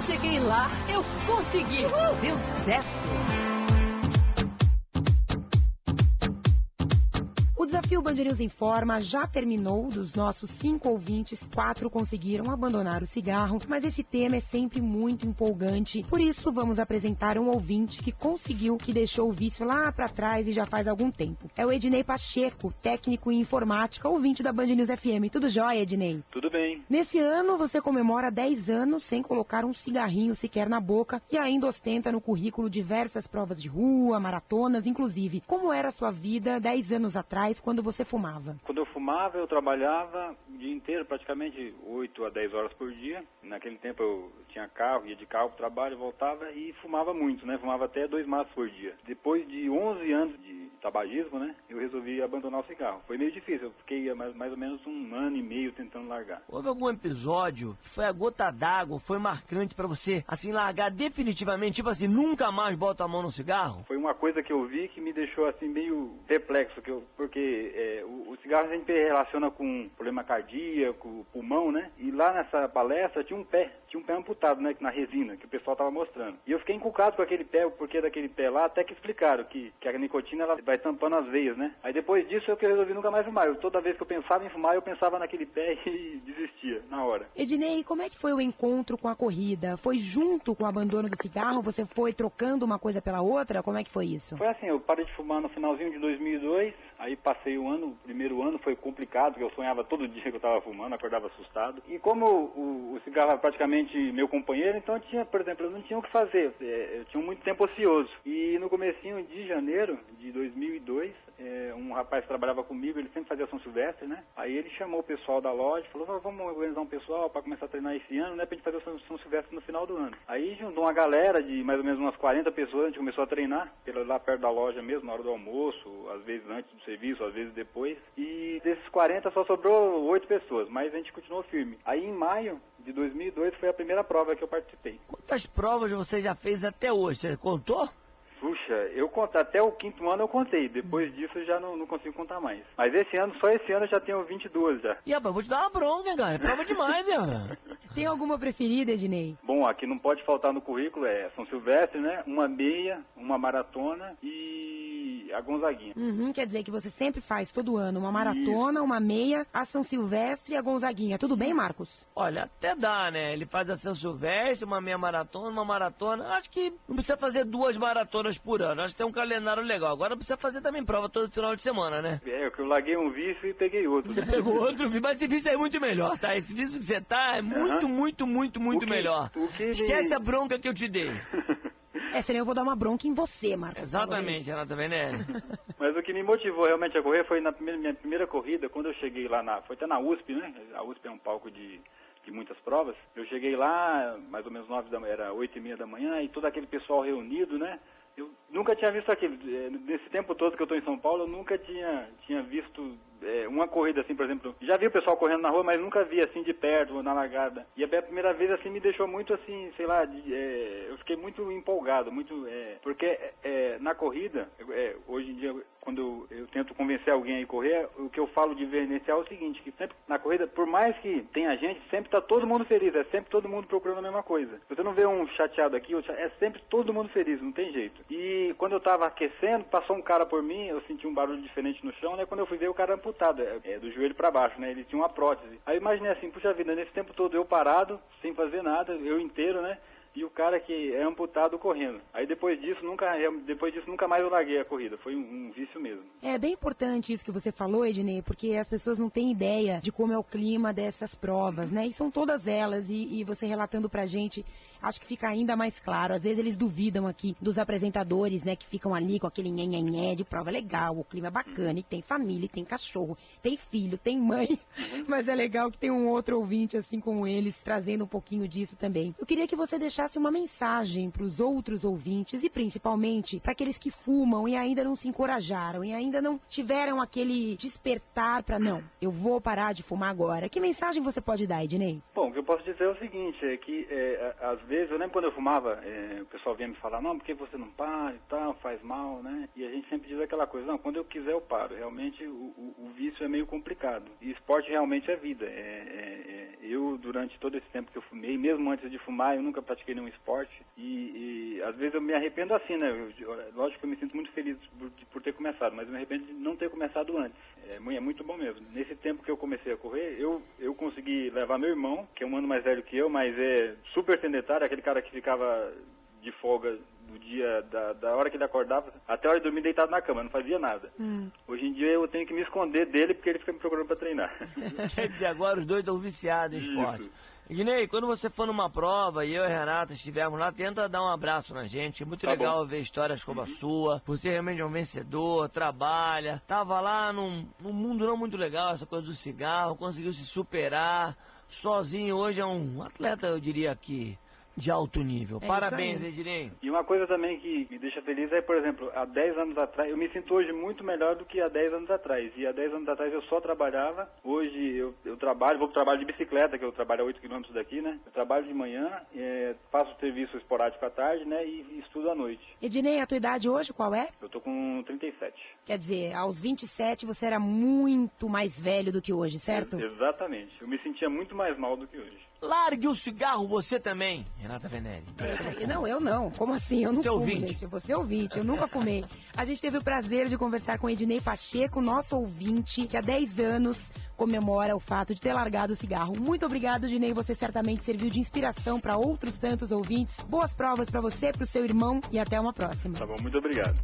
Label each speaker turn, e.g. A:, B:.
A: cheguei lá, eu consegui. Deu certo.
B: O desafio Band News Informa já terminou. Dos nossos 5 ouvintes, 4 conseguiram abandonar o cigarro, mas esse tema é sempre muito empolgante. Por isso, vamos apresentar um ouvinte que conseguiu, que deixou o vício lá pra trás e já faz algum tempo. É o Ednei Pacheco, técnico em informática, ouvinte da Band News FM. Tudo jóia, Ednei?
C: Tudo bem.
B: Nesse ano, você comemora 10 anos sem colocar um cigarrinho sequer na boca e ainda ostenta no currículo diversas provas de rua, maratonas, inclusive. Como era a sua vida 10 anos atrás, quando você fumava?
C: Quando eu fumava, eu trabalhava o dia inteiro, praticamente 8 a 10 horas por dia. Naquele tempo eu tinha carro, ia de carro para o trabalho, voltava e fumava muito, né? Fumava até 2 maços por dia. Depois de 11 anos de tabagismo, né? Eu resolvi abandonar o cigarro. Foi meio difícil, eu fiquei mais ou menos 1 ano e meio tentando largar.
D: Houve algum episódio que foi a gota d'água, foi marcante para você, assim, largar definitivamente, tipo assim, nunca mais bota a mão no cigarro?
C: Foi uma coisa que eu vi que me deixou assim meio perplexo, porque o cigarro a gente relaciona com problema cardíaco, pulmão, né? E lá nessa palestra tinha um pé amputado, né? Na resina, que o pessoal tava mostrando. E eu fiquei encucado com aquele pé, o porquê daquele pé lá, até que explicaram que a nicotina ela vai tampando as veias, né? Aí depois disso eu resolvi nunca mais fumar. Toda vez que eu pensava em fumar, eu pensava naquele pé e desistia na hora.
B: Ednei, como é que foi o encontro com a corrida? Foi junto com o abandono do cigarro? Você foi trocando uma coisa pela outra? Como é que foi isso?
C: Foi assim, eu parei de fumar no finalzinho de 2002, aí passei o primeiro ano foi complicado, porque eu sonhava todo dia que eu estava fumando, acordava assustado. E como o cigarro era praticamente meu companheiro, então eu tinha, por exemplo, eu não tinha o que fazer, eu tinha muito tempo ocioso. E no comecinho de janeiro de 2002, um rapaz que trabalhava comigo, ele sempre fazia São Silvestre, né? Aí ele chamou o pessoal da loja, falou, vamos organizar um pessoal para começar a treinar esse ano, né? Pra gente fazer o São Silvestre no final do ano. Aí juntou uma galera de mais ou menos umas 40 pessoas, a gente começou a treinar, lá perto da loja mesmo, na hora do almoço, às vezes antes do serviço, às vezes depois. E desses 40 só sobrou 8 pessoas, mas a gente continuou firme. Aí em maio de 2002 foi a primeira prova que eu participei.
D: Quantas provas você já fez até hoje? Você contou?
C: Puxa, eu conto, até o 5º ano eu contei, depois disso eu já não consigo contar mais. Mas só esse ano eu já tenho 22 já.
D: E rapaz, vou te dar uma bronca, cara, é prova demais, hein?
B: Tem alguma preferida, Ednei?
C: Bom, aqui não pode faltar no currículo, São Silvestre, né? Uma meia, uma maratona e a Gonzaguinha.
B: Quer dizer que você sempre faz, todo ano, uma maratona, uma meia, a São Silvestre e a Gonzaguinha. Tudo bem, Marcos?
D: Olha, até dá, né? Ele faz a São Silvestre, uma meia maratona, uma maratona. Acho que não precisa fazer 2 maratonas por ano. Acho que tem um calendário legal. Agora precisa fazer também prova todo final de semana, né?
C: Eu larguei um vício e peguei outro.
D: Você pegou outro vício, mas esse vício é muito melhor, tá? Esse vício que você tá é muito melhor. Esquece a bronca que eu te dei.
B: Senão eu vou dar uma bronca em você, Marcos.
D: Exatamente, ela também, né?
C: Mas o que me motivou realmente a correr foi minha primeira corrida, quando eu cheguei lá foi até na USP, né? A USP é um palco de muitas provas. Eu cheguei lá, mais ou menos 8h30 da manhã, e todo aquele pessoal reunido, né? Eu nunca tinha visto aquilo. Nesse tempo todo que eu estou em São Paulo, eu nunca tinha visto uma corrida assim, por exemplo. Já vi o pessoal correndo na rua, mas nunca vi assim de perto, na largada. E a primeira vez assim me deixou muito assim, sei lá, eu fiquei muito empolgado, porque na corrida, hoje em dia, quando eu tento convencer alguém a ir correr, o que eu falo de diferencial é o seguinte, que sempre na corrida, por mais que tenha gente, sempre está todo mundo feliz, é sempre todo mundo procurando a mesma coisa. Você não vê um chateado aqui, é sempre todo mundo feliz, não tem jeito. E quando eu estava aquecendo, passou um cara por mim, eu senti um barulho diferente no chão, né? Quando eu fui ver, o cara amputado, do joelho para baixo, né? Ele tinha uma prótese. Aí eu imaginei assim, puxa vida, nesse tempo todo eu parado, sem fazer nada, eu inteiro, né? E o cara que é amputado correndo. Aí depois disso nunca mais eu larguei a corrida. Foi um vício mesmo.
B: É bem importante isso que você falou, Ednei, porque as pessoas não têm ideia de como é o clima dessas provas, né? E são todas elas, e você relatando pra gente, acho que fica ainda mais claro. Às vezes eles duvidam aqui dos apresentadores, né, que ficam ali com aquele nhenhenhé de prova legal, o clima é bacana, e tem família, e tem cachorro, tem filho, tem mãe, mas é legal que tem um outro ouvinte, assim como eles, trazendo um pouquinho disso também. Eu queria que você deixasse uma mensagem para os outros ouvintes e principalmente para aqueles que fumam e ainda não se encorajaram e ainda não tiveram aquele despertar para não, eu vou parar de fumar agora. Que mensagem você pode dar, Ednei?
C: Bom, o que eu posso dizer é o seguinte, é que às vezes, eu lembro quando eu fumava, o pessoal vinha me falar, não, porque você não para e tal, faz mal, né? E a gente sempre diz aquela coisa, não, quando eu quiser eu paro. Realmente o vício é meio complicado. E esporte realmente é vida. Eu, durante todo esse tempo que eu fumei, mesmo antes de fumar, eu nunca pratiquei pratiquei nenhum esporte e às vezes eu me arrependo assim, né? Lógico que eu me sinto muito feliz por ter começado, mas eu me arrependo de não ter começado antes. É muito bom mesmo. Nesse tempo que eu comecei a correr, eu consegui levar meu irmão, que é um ano mais velho que eu, mas é super sedentário, aquele cara que ficava de folga do dia, da hora que ele acordava, até a hora de dormir deitado na cama, não fazia nada. Hoje em dia eu tenho que me esconder dele porque ele fica me procurando para treinar.
D: Quer dizer, agora os dois estão viciados em esporte. Ednei, quando você for numa prova e eu e a Renata estivermos lá, tenta dar um abraço na gente. É muito legal ver histórias como a sua. Você realmente é um vencedor, trabalha. Tava lá num mundo não muito legal, essa coisa do cigarro, conseguiu se superar. Sozinho hoje é um atleta, eu diria que de alto nível. Parabéns, Ednei.
C: E uma coisa também que me deixa feliz é, por exemplo, há 10 anos atrás, eu me sinto hoje muito melhor do que há 10 anos atrás. E há 10 anos atrás eu só trabalhava. Hoje eu trabalho, vou pro trabalho de bicicleta, que eu trabalho a 8 quilômetros daqui, né? Eu trabalho de manhã, faço serviço esporádico à tarde, né? E estudo à noite.
B: Ednei, a tua idade hoje qual é?
C: Eu tô com 37.
B: Quer dizer, aos 27 você era muito mais velho do que hoje, certo?
C: Exatamente. Eu me sentia muito mais mal do que hoje.
D: Largue o cigarro você também, Renata Venere.
B: Não, eu não. Como assim? Eu não fumo,
D: ouvinte.
B: gente. Você é ouvinte, eu nunca fumei. A gente teve o prazer de conversar com Ednei Pacheco, nosso ouvinte, que há 10 anos comemora o fato de ter largado o cigarro. Muito obrigado, Ednei. Você certamente serviu de inspiração para outros tantos ouvintes. Boas provas para você, para o seu irmão e até uma próxima.
C: Tá bom, muito obrigado.